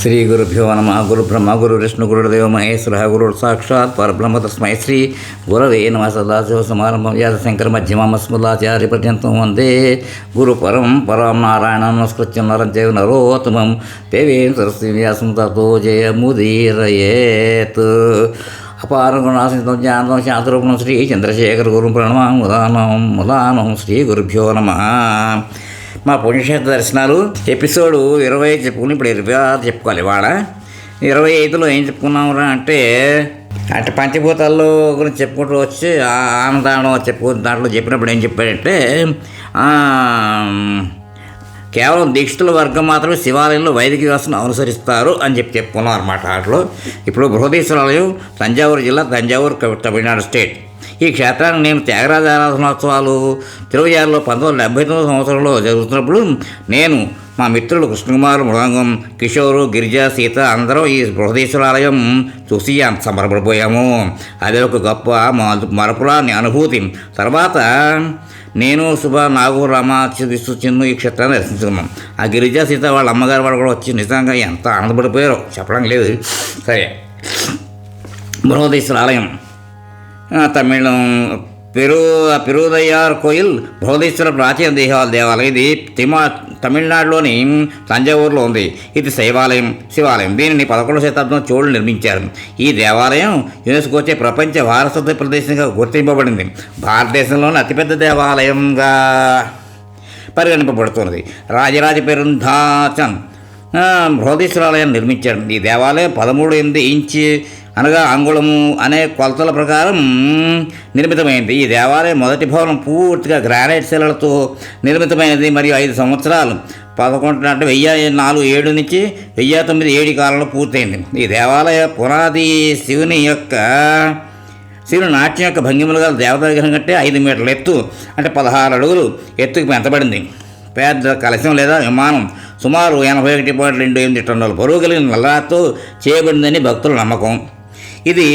శ్రీ గురుభ్యో నమ. గురు బ్రహ్మ గురు విష్ణు గురుదేవ మహేశ్వర గురు సాక్షాత్ పరబ్రహ్మ తస్మై శ్రీ గురవే నమ. సదాశివ సమారంభం యాదశంకర మధ్యమామస్మదాచార్య పర్యంతం వందే గురు పరం నారాయణ నమస్కృత్యం నరం చైవ నరోత్తమం దేవీం సరస్వతీం వ్యాసం తతో జయముదీరయేత్. అపారం గుణాసింతం జ్ఞానం శాంతరూపం శ్రీ చంద్రశేఖర గురు ప్రణమాం ముదానం శ్రీ గురుభ్యో నమ. మా పుణ్యక్షేత్ర దర్శనాలు ఎపిసోడ్ 25 చెప్పుకుని ఇప్పుడు 26 చెప్పుకోవాలి. ఇవాళ 25లో ఏం చెప్పుకున్నామురా అంటే పంచభూతాల్లో గురించి చెప్పుకుంటూ వచ్చి ఆనందానం దాంట్లో చెప్పినప్పుడు ఏం చెప్పాడంటే కేవలం దీక్షితుల వర్గం మాత్రమే శివాలయంలో వైదిక వ్యవస్థను అనుసరిస్తారు అని చెప్పుకున్నాం అనమాట. వాటిలో ఇప్పుడు బృహదీశ్వరాలయం తంజావూరు జిల్లా, తంజావూరు, తమిళనాడు స్టేట్. ఈ క్షేత్రానికి నేను త్యాగరాజ ఆరాధనోత్సవాలు తిరువయ్యారులో 1979 సంవత్సరంలో జరుగుతున్నప్పుడు నేను, మా మిత్రులు కృష్ణకుమార్, మృదంగం, కిషోరు, గిరిజ, సీత అందరం ఈ బృహదీశ్వరాలయం చూసి అంత సంబరపడిపోయాము. అదే ఒక గొప్ప మరపురాని అనుభూతి. తర్వాత నేను, శుభ, నాగు, రామ, చిన్ను ఈ క్షేత్రాన్ని దర్శించుకున్నాం. ఆ గిరిజ, సీత వాళ్ళ అమ్మగారు వాళ్ళు కూడా వచ్చి నిజంగా ఎంత ఆనందపడిపోయారో చెప్పడం లేదు. సరే, బృహదీశ్వర ఆలయం తమిళం పెరుదయ్యార్ కోయిల్ బృహదీశ్వర ప్రాచీన దేవాలయం. ఇది తమిళనాడులోని తంజావూరులో ఉంది. ఇది శివాలయం. దీనిని 11వ శతాబ్దంలో చోళులు నిర్మించారు. ఈ దేవాలయం యునెస్కోచే ప్రపంచ వారసత్వ ప్రదేశంగా గుర్తింపబడింది. భారతదేశంలోని అతిపెద్ద దేవాలయంగా పరిగణింపబడుతున్నది. రాజరాజ పెరుంధాచన్ బృహదీశ్వరాలయాన్ని నిర్మించారు. ఈ దేవాలయం 13.8 ఇంచు అనగా అంగుళము అనే కొలతల ప్రకారం నిర్మితమైంది. ఈ దేవాలయం మొదటి భవనం పూర్తిగా గ్రానైట్ శిలలతో నిర్మితమైనది మరియు 5 సంవత్సరాలు 1107 నుంచి 1009 కాలంలో పూర్తయింది. ఈ దేవాలయ పునాది శివుని నాట్యం యొక్క భంగిమలు గల దేవతా విగ్రహం కంటే 5 మీటర్ల ఎత్తు అంటే 16 అడుగులు ఎత్తుకు పెంచబడింది. పెద్ద కలశం లేదా విమానం సుమారు 81.28 టన్నుల బరువు కలిగిన నల్లరాతితో చేయబడిందని భక్తుల నమ్మకం. ఇది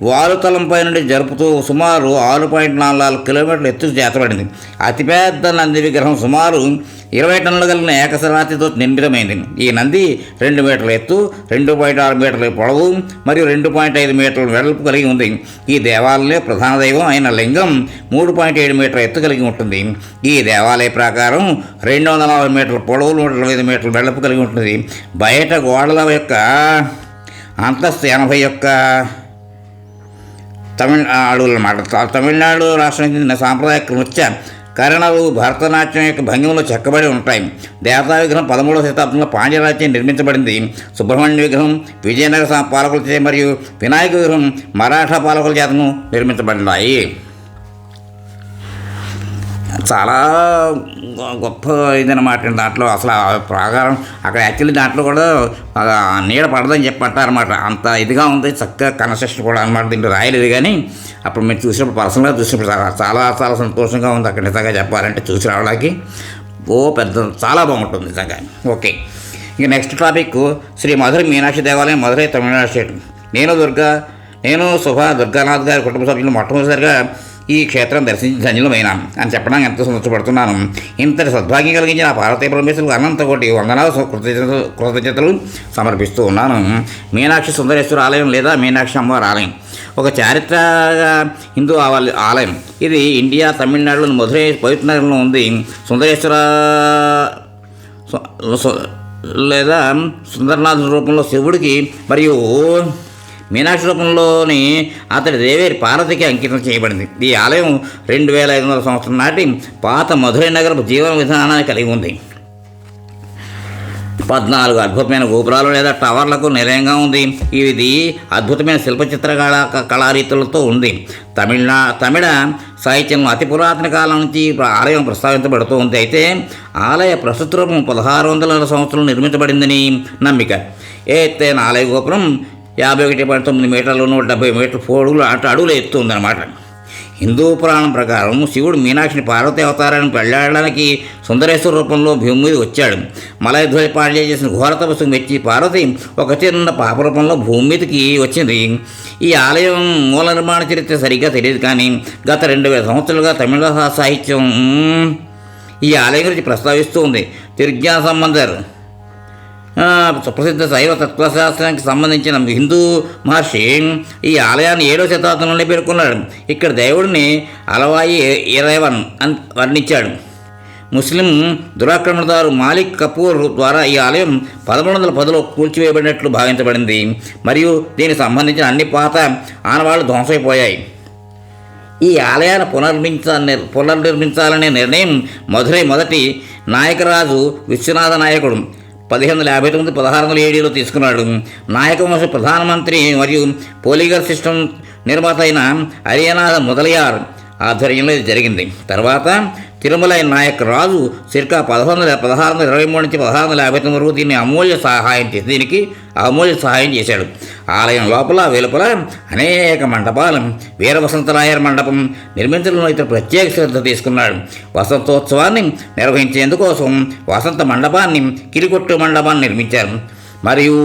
వాలుతలంపై నుండి జరుపుతూ సుమారు 6.44 కిలోమీటర్ల ఎత్తుకు చేతబడింది. అతిపెద్ద నంది విగ్రహం సుమారు 20 టన్నులు కలిగిన ఏకశరాతితో నిర్మితమైంది. ఈ నంది 2 మీటర్ల ఎత్తు, 2.6 మీటర్ల పొడవు మరియు 2.5 మీటర్ల వెడల్పు కలిగి ఉంది. ఈ దేవాలయంలో ప్రధాన దైవం అయిన లింగం 3.7 మీటర్ల ఎత్తు కలిగి ఉంటుంది. ఈ దేవాలయ ప్రాకారం 240 మీటర్ల పొడవు, 125 మీటర్ల వెడల్పు కలిగి ఉంటుంది. బయట గోడల యొక్క అంతస్తు 80 తమిళనాడు అన్నమాట. తమిళనాడు రాష్ట్రానికి చెందిన సాంప్రదాయ నృత్య కరణలు భరతనాట్యం యొక్క భంగిమలో చెక్కబడి ఉంటాయి. దేవతా విగ్రహం 13వ శతాబ్దంలో పాండ్యరాజ్యం నిర్మించబడింది. సుబ్రహ్మణ్య విగ్రహం విజయనగర పాలకుల చే మరియు వినాయక విగ్రహం మరాఠా పాలకుల చేతను నిర్మించబడినాయి. చాలా గొప్ప ఇదన్నమాట. దాంట్లో అసలు ప్రాకారం అక్కడ యాక్చువల్లీ దాంట్లో కూడా నీడ పడదని చెప్పంటారన్నమాట. అంత ఇదిగా ఉంది, చక్కగా కన్స్ట్రక్షన్ కూడా అనమాట. దీంట్లో రాయలేదు కానీ అప్పుడు మీరు చూసినప్పుడు పర్సనల్గా చూసినప్పుడు చాలా చాలా సంతోషంగా ఉంది. అక్కడ నిజంగా చెప్పాలంటే చూసి రావడానికి చాలా బాగుంటుంది నిజంగా. ఓకే, ఇక నెక్స్ట్ టాపిక్ శ్రీ మధురై మీనాక్షి దేవాలయం, మధురై, తమిళనాడు స్టేట్. నేను శుభ దుర్గానాథ్ గారి కుటుంబ సభ్యులు మొట్టమొదటిసారిగా ఈ క్షేత్రం దర్శించి ధన్యులమైన అని చెప్పడానికి ఎంతో సంతోషపడుతున్నాను. ఇంతటి సద్భాగ్యం కలిగించిన పార్వతీ పరమేశ్వరులకు అనంత కోటి వందనాలు కృతజ్ఞతలు సమర్పిస్తూ ఉన్నాను. మీనాక్షి సుందరేశ్వర ఆలయం లేదా మీనాక్షి అమ్మవారి ఆలయం ఒక చారిత్రక హిందూ ఆలయం. ఇది ఇండియా, తమిళనాడులోని మధురై పవిత్ర నగరంలో ఉంది. సుందరేశ్వర లేదా సుందరనాథ్ రూపంలో శివుడికి మరియు మీనాక్షి రూపంలోని అతడి దేవేరి పార్వతికి అంకితం చేయబడింది. ఈ ఆలయం 2500 సంవత్సరం నాటి పాత మధురై నగరపు జీవన విధానాన్ని కలిగి ఉంది. 14 అద్భుతమైన గోపురాలు లేదా టవర్లకు నిలయంగా ఉంది. ఇది అద్భుతమైన శిల్పచిత్ర కళారీతులతో ఉంది. తమిళ సాహిత్యంలో అతి పురాతన కాలం నుంచి ఆలయం ప్రస్తావించబడుతూ ఉంది. అయితే ఆలయ ప్రస్తుత రూపం 1600 సంవత్సరంలో నిర్మించబడిందని నమ్మిక. ఎత్తైన ఆలయ గోపురం 51.9 మీటర్లు, 170 మీటర్ల పొడుగులు అడుగులు ఎత్తు ఉందన్నమాట. హిందూ పురాణం ప్రకారం శివుడు మీనాక్షిని పార్వతీ అవతారాన్ని పెళ్లాడడానికి సుందరేశ్వర రూపంలో భూమి మీద వచ్చాడు. మలయధ్వజ పాండ్య చేసిన ఘోర తపస్సుకు మెచ్చి పార్వతి ఒక చిన్న పాప రూపంలో భూమి మీదకి వచ్చింది. ఈ ఆలయం మూల నిర్మాణ చరిత్ర సరిగ్గా తెలియదు కానీ గత 2000 సంవత్సరాలుగా తమిళ సాహిత్యం ఈ ఆలయం గురించి ప్రస్తావిస్తూ ఉంది. తిరుజ్ఞాన సంబంధర్ సుప్రసిద్ధ శైవ తత్వశాస్త్రానికి సంబంధించిన హిందూ మహర్షి ఈ ఆలయాన్ని 7వ శతాబ్దంలోనే పేర్కొన్నాడు. ఇక్కడ దేవుడిని అలవాయి ఇరైవన్ అని వర్ణించాడు. ముస్లిం దురాక్రమణదారు మాలిక్ కపూర్ ద్వారా ఈ ఆలయం 1110లో కూల్చివేయబడినట్లు భావించబడింది మరియు దీనికి సంబంధించిన అన్ని పాత ఆనవాళ్లు ధ్వంసమైపోయాయి. ఈ ఆలయాన్ని పునర్నిర్మించాలనే నిర్ణయం మధురై మొదటి నాయకరాజు విశ్వనాథ నాయకుడు 1559 1607లో తీసుకున్నాడు. నాయక వంశ ప్రధానమంత్రి మరియు పోలిగర్ సిస్టమ్ నిర్మాత అయిన హరియానాథ మొదలయార్ ఆధ్వర్యంలో ఇది జరిగింది. తర్వాత తిరుమలై నాయక్ రాజు circa 1623 నుంచి 1659 వరకు దీనికి అమూల్య సహాయం చేశాడు. ఆలయం లోపల వెలుపల అనేక మండపాలు, వీర వసంతరాయర్ మండపం నిర్మించడంలో ఇతను ప్రత్యేక శ్రద్ధ తీసుకున్నాడు. వసంతోత్సవాన్ని నిర్వహించేందుకోసం వసంత మండపాన్ని, కిరికొట్టు మండపాన్ని నిర్మించారు. మరియు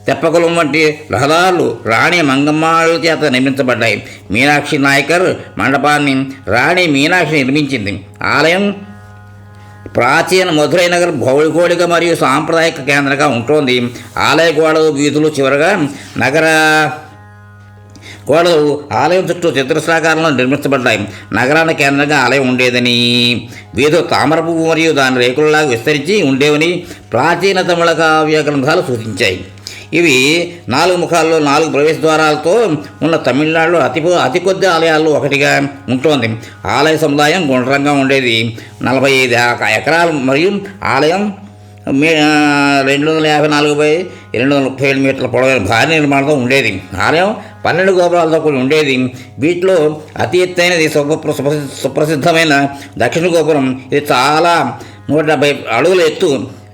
తెప్పకులం వంటి రహదారులు రాణి మంగమ్మాళ్ళ చేత నిర్మించబడ్డాయి. మీనాక్షి నాయకర్ మండపాన్ని రాణి మీనాక్షి నిర్మించింది. ఆలయం ప్రాచీన మధురై నగర భౌగోళిక మరియు సాంప్రదాయిక కేంద్రంగా ఉంటుంది. ఆలయ గోడలు, వీధులు చివరగా నగర గోడలు ఆలయం చుట్టూ చతురస్రాకారంలో నిర్మించబడ్డాయి. నగరానికి కేంద్రంగా ఆలయం ఉండేదని, వీధులు తామర పువ్వు మరియు దాని రేకులలాగా విస్తరించి ఉండేవని ప్రాచీన తమిళ కావ్య గ్రంథాలు సూచించాయి. ఇవి 4 ముఖాల్లో 4 ప్రవేశ ద్వారాలతో ఉన్న తమిళనాడులో అతి కొద్ది ఆలయాల్లో ఒకటిగా ఉంటుంది. ఆలయ సముదాయం గుండ్రంగా ఉండేది. 45 ఎకరాలు మరియు ఆలయం 254/237 మీటర్ల పొడవైన భారీ నిర్మాణంతో ఉండేది. ఆలయం 12 గోపురాలతో కూడి ఉండేది. వీటిలో అతి ఎత్తైనది సుప్రసిద్ధమైన దక్షిణ గోపురం. ఇది చాలా 170 అడుగుల ఎత్తు,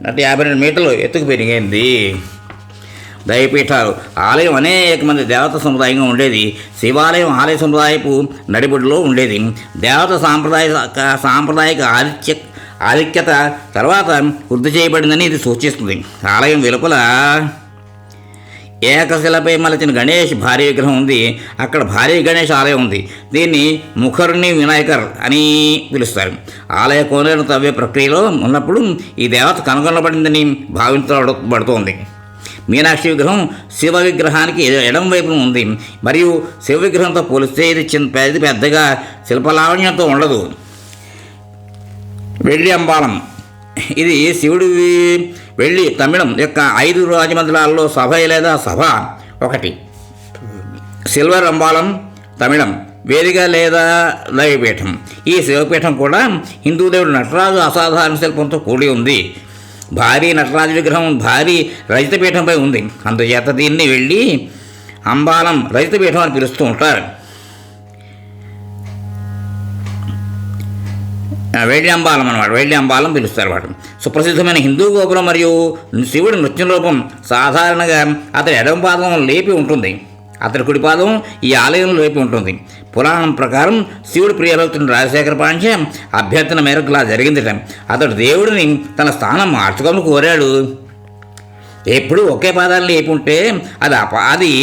152 మీటర్లు ఎత్తుకు పెరిగింది. దైవపీఠాలు. ఆలయం అనేక మంది దేవత సముదాయంగా ఉండేది. శివాలయం ఆలయ సముదాయపు నడిబొడ్డులో ఉండేది. దేవత సాంప్రదాయిక ఆధిక్యత తర్వాత వృద్ధి చేయబడిందని ఇది సూచిస్తుంది. ఆలయం వెలుపల ఏకశిలపై మలచిన గణేష్ భారీ విగ్రహం ఉంది. అక్కడ భారీ గణేష్ ఆలయం ఉంది. దీన్ని ముఖర్ని వినాయకర్ అని పిలుస్తారు. ఆలయ కోనేరు తవ్వే ప్రక్రియలో ఉన్నప్పుడు ఈ దేవత కనుగొనబడిందని భావించబడుతోంది. మీనాక్షి విగ్రహం శివ విగ్రహానికి ఎడమ వైపున ఉంది మరియు శివ విగ్రహంతో పోలిస్తే ఇది పెద్దగా శిల్పలావణ్యంతో ఉండదు. వెండి అంబాలం. ఇది శివుడి వెండి తమిళం యొక్క 5 రాజమందిరాల్లో సభ లేదా సభ ఒకటి. సిల్వర్ అంబాలం తమిళం వేదిక లేదా దైవపీఠం. ఈ శివపీఠం కూడా హిందూ దేవుడు నటరాజు అసాధారణ శిల్పంతో కూడి ఉంది. భారీ నటరాజు విగ్రహం భారీ రజితపీఠంపై ఉంది. అందుచేత దీన్ని వెళ్ళి అంబాలం రజితపీఠం అని పిలుస్తూ ఉంటారు. వెండి అంబాలం అన్నమాట, వెండి అంబాలం పిలుస్తారు వాడు. సుప్రసిద్ధమైన హిందూ గోపురం మరియు శివుడి నృత్య రూపం సాధారణంగా అతని ఎడమ పాదం లేపి ఉంటుంది, అతడి కుడి పాదం ఈ ఆలయంలో లేపి ఉంటుంది. పురాణం ప్రకారం శివుడు ప్రియభక్తుని రాజశేఖర పాండ్య అభ్యర్థన మేరకు ఇలా జరిగిందట. అతడు దేవుడిని తన స్థానం మార్చుకొని కోరాడు. ఎప్పుడు ఒకే పాదాన్ని లేపి ఉంటే అది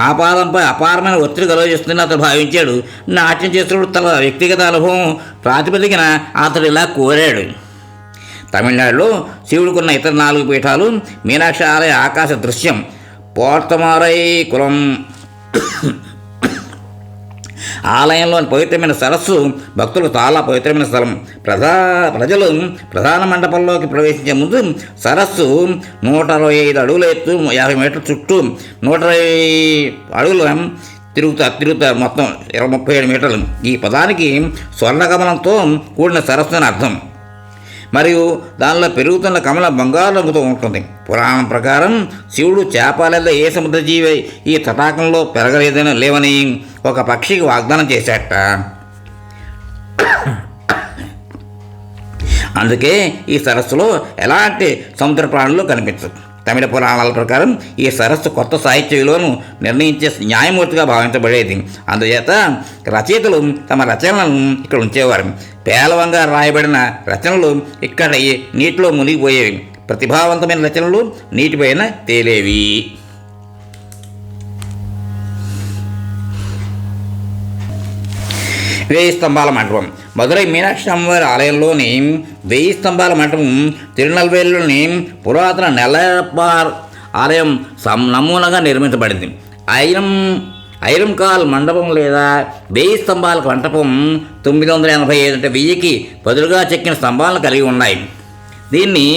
ఆ పాదంపై అపారమైన ఒత్తిడి కలుగజేస్తుందని అతడు భావించాడు. నాట్యం చేస్తున్నప్పుడు తన వ్యక్తిగత అనుభవం ప్రాతిపదికన అతడు ఇలా కోరాడు. తమిళనాడులో శివుడికున్న ఇతర 4 పీఠాలు మీనాక్షి ఆలయ ఆకాశ దృశ్యం, పోర్తమారై కులం ఆలయంలోని పవిత్రమైన సరస్సు భక్తులకు చాలా పవిత్రమైన స్థలం. ప్రజలు ప్రధాన మండపంలోకి ప్రవేశించే ముందు సరస్సు 165 అడుగుల ఎత్తు, 50 మీటర్ల చుట్టూ 120 అడుగులు తిరుగుతారు. మొత్తం 37 మీటర్లు. ఈ పదానికి స్వర్ణకమలంతో కూడిన సరస్సు అని అర్థం. మరియు దానిలో పెరుగుతున్న కమల బంగారు రంగుతో ఉంటుంది. పురాణం ప్రకారం శివుడు చేప లేదా ఏ సముద్ర జీవి ఈ తటాకంలో లేవని ఒక పక్షికి వాగ్దానం చేశాట. అందుకే ఈ సరస్సులో ఎలాంటి సముద్ర ప్రాణులు కనిపించవు. తమిళ పురాణాల ప్రకారం ఈ సరస్సు కొత్త సాహిత్య విలువను నిర్ణయించే న్యాయమూర్తిగా భావించబడేది. అందుచేత రచయితలు తమ రచనలను ఇక్కడ ఉంచేవారు. పేలవంగా రాయబడిన రచనలు ఇక్కడ నీటిలో మునిగిపోయేవి. ప్రతిభావంతమైన రచనలు నీటిపైన తేలేవి. వేయి స్తంభాల మండపం. మదురై మీనాక్షి అమ్మవారి ఆలయంలోని 1000 స్తంభాల మంటపం తిరునల్వేలిలోని పురాతన నెల్లపార్ ఆలయం నమూనాగా నిర్మించబడింది. ఐరంకాల్ మండపం లేదా 1000 స్తంభాల మంటపం 985 అంటే 1000కి బదులుగా చెక్కిన స్తంభాలను కలిగి ఉన్నాయి. దీన్ని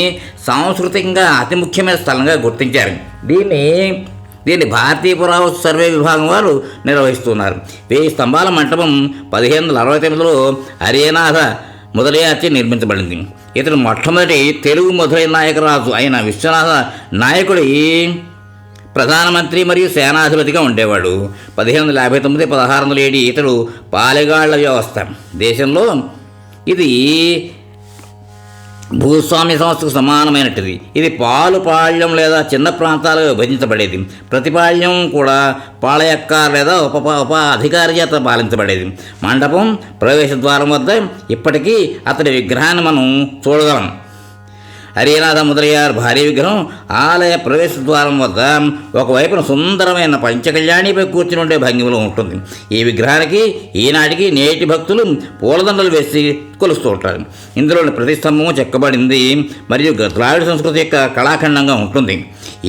సాంస్కృతికంగా అతి ముఖ్యమైన స్థలంగా గుర్తించారు. దీన్ని భారతీయ పురావస్తు సర్వే విభాగం వారు నిర్వహిస్తున్నారు. 1000 స్తంభాల మంటపం 1569లో హరినాథ మొదలయాచి నిర్మించబడింది. ఇతడు మొట్టమొదటి తెలుగు మధురై నాయకరాజు అయిన విశ్వనాథ నాయకుడి ప్రధానమంత్రి మరియు సేనాధిపతిగా ఉండేవాడు. 1559-1607 ఇతడు పాలెగాళ్ల వ్యవస్థ దేశంలో ఇది భూస్వామ్య సంస్థకు సమానమైనటిది. ఇది పాళ్యం లేదా చిన్న ప్రాంతాలుగా విభజించబడేది. ప్రతి పాళ్యం కూడా పాళయక్కార్ లేదా ఉప అధికారి చేత పాలించబడేది. మండపం ప్రవేశ ద్వారం వద్ద ఇప్పటికీ అతడి విగ్రహాన్ని మనం చూడగలం. హరినాథ మొదలయ్యారు భారీ విగ్రహం ఆలయ ప్రవేశ ద్వారం వద్ద ఒకవైపున సుందరమైన పంచకళ్యాణిపై కూర్చుని ఉండే భంగిమలో ఉంటుంది. ఈ విగ్రహానికి ఈనాటికి నేటి భక్తులు పూలదండలు వేసి కొలుస్తూ ఉంటారు. ఇందులోని ప్రతి స్తంభము చెక్కబడింది మరియు ద్రావిడ సంస్కృతి యొక్క కళాఖండంగా ఉంటుంది.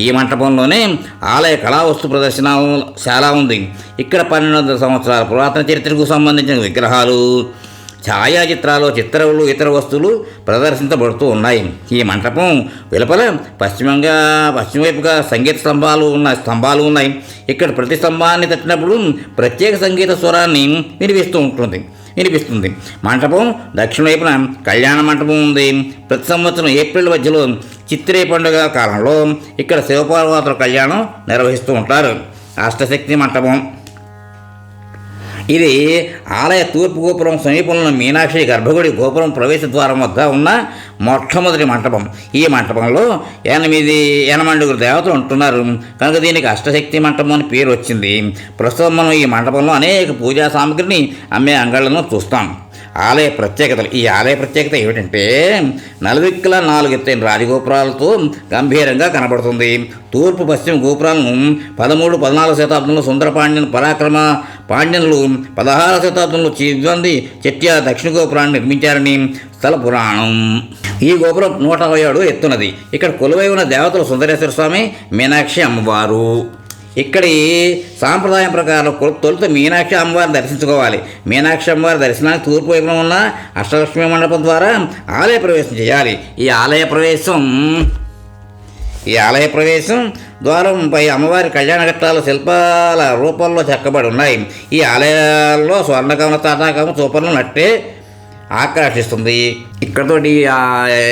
ఈ మంటపంలోనే ఆలయ కళావస్తు ప్రదర్శనశాల ఉంది. ఇక్కడ 1200 సంవత్సరాల పురాతన చరిత్రకు సంబంధించిన విగ్రహాలు, ఛాయాచిత్రాలు, చిత్రములు, ఇతర వస్తువులు ప్రదర్శించబడుతూ ఉన్నాయి. ఈ మంటపం వెలుపల పశ్చిమవైపుగా సంగీత స్తంభాలు ఉన్నాయి. ఇక్కడ ప్రతి స్తంభాన్ని తట్టినప్పుడు ప్రత్యేక సంగీత స్వరాన్ని వినిపిస్తుంది. మంటపం దక్షిణ వైపున కళ్యాణ మంటపం ఉంది. ప్రతి సంవత్సరం ఏప్రిల్ మధ్యలో చిత్రే పండుగ కాలంలో ఇక్కడ శివపార్వతుల కళ్యాణం నిర్వహిస్తూ ఉంటారు. అష్టశక్తి మంటపం ఇది ఆలయ తూర్పు గోపురం సమీపంలో మీనాక్షి గర్భగుడి గోపురం ప్రవేశ ద్వారం వద్ద ఉన్న మొట్టమొదటి మంటపం. ఈ మంటపంలో 8 దేవతలు ఉంటున్నారు కనుక దీనికి అష్టశక్తి మంటపం అని పేరు వచ్చింది. ప్రస్తుతం మనం ఈ మంటపంలో అనేక పూజా సామగ్రిని అమ్మే అంగళ్లను చూస్తాం. ఆలయ ప్రత్యేకతలు. ఈ ఆలయ ప్రత్యేకత ఏమిటంటే నలుదిక్కుల 4 ఎత్తైన రాజగోపురాలతో గంభీరంగా కనబడుతుంది. తూర్పు పశ్చిమ గోపురాలను 13-14 శతాబ్దంలో సుందర పరాక్రమ పాండ్యనులు 16వ శతాబ్దంలో చివ్వంది చెట్టియార్ దక్షిణ గోపురాన్ని నిర్మించారని స్థల పురాణం. ఈ గోపురం 127 ఎత్తున్నది. ఇక్కడ కొలువై ఉన్న దేవతలు సుందరేశ్వర స్వామి, మీనాక్షి అమ్మవారు. ఇక్కడి సాంప్రదాయం ప్రకారం తొలుత మీనాక్షి అమ్మవారిని దర్శించుకోవాలి. మీనాక్షి అమ్మవారి దర్శనానికి తూర్పు వైపున ఉన్న అష్టలక్ష్మి మండపం ద్వారా ఆలయ ప్రవేశం చేయాలి. ఈ ఆలయ ప్రవేశం ద్వారంపై అమ్మవారి కళ్యాణ ఘట్టాలు శిల్పాల రూపంలో చెక్కబడి ఉన్నాయి. ఈ ఆలయాల్లో స్వర్ణకమల తాటాకము చూపలను నట్టే ఆకర్షిస్తుంది. ఇక్కడతోటి ఆ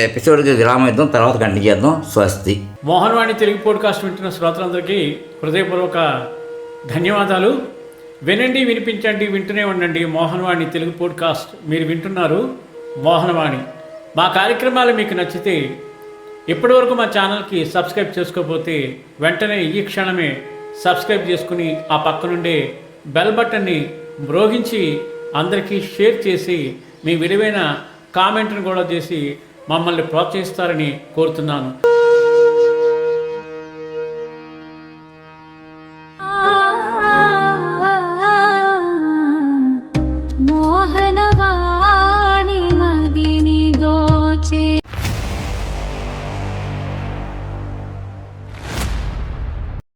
ఎపిసోడ్కి విరామం ఇద్దాం, తర్వాత కంటిన్యూ చేద్దాం. స్వస్తి. మోహన్వాణి తెలుగు పాడ్కాస్ట్ వింటున్న శ్రోతలందరికీ హృదయపూర్వక ధన్యవాదాలు. వినండి, వినిపించండి, వింటూనే ఉండండి. మోహన్వాణి తెలుగు పాడ్కాస్ట్ మీరు వింటున్నారు. మోహన్వాణి. మా కార్యక్రమాలు మీకు నచ్చితే ఇప్పటివరకు మా ఛానల్కి సబ్స్క్రైబ్ చేసుకోకపోతే వెంటనే ఈ క్షణమే సబ్స్క్రైబ్ చేసుకుని ఆ పక్క నుండే బెల్ బటన్ని మ్రోగించి అందరికీ షేర్ చేసి మీ విలువైన కామెంట్ను కూడా చేసి మమ్మల్ని ప్రోత్సహిస్తారని కోరుతున్నాను.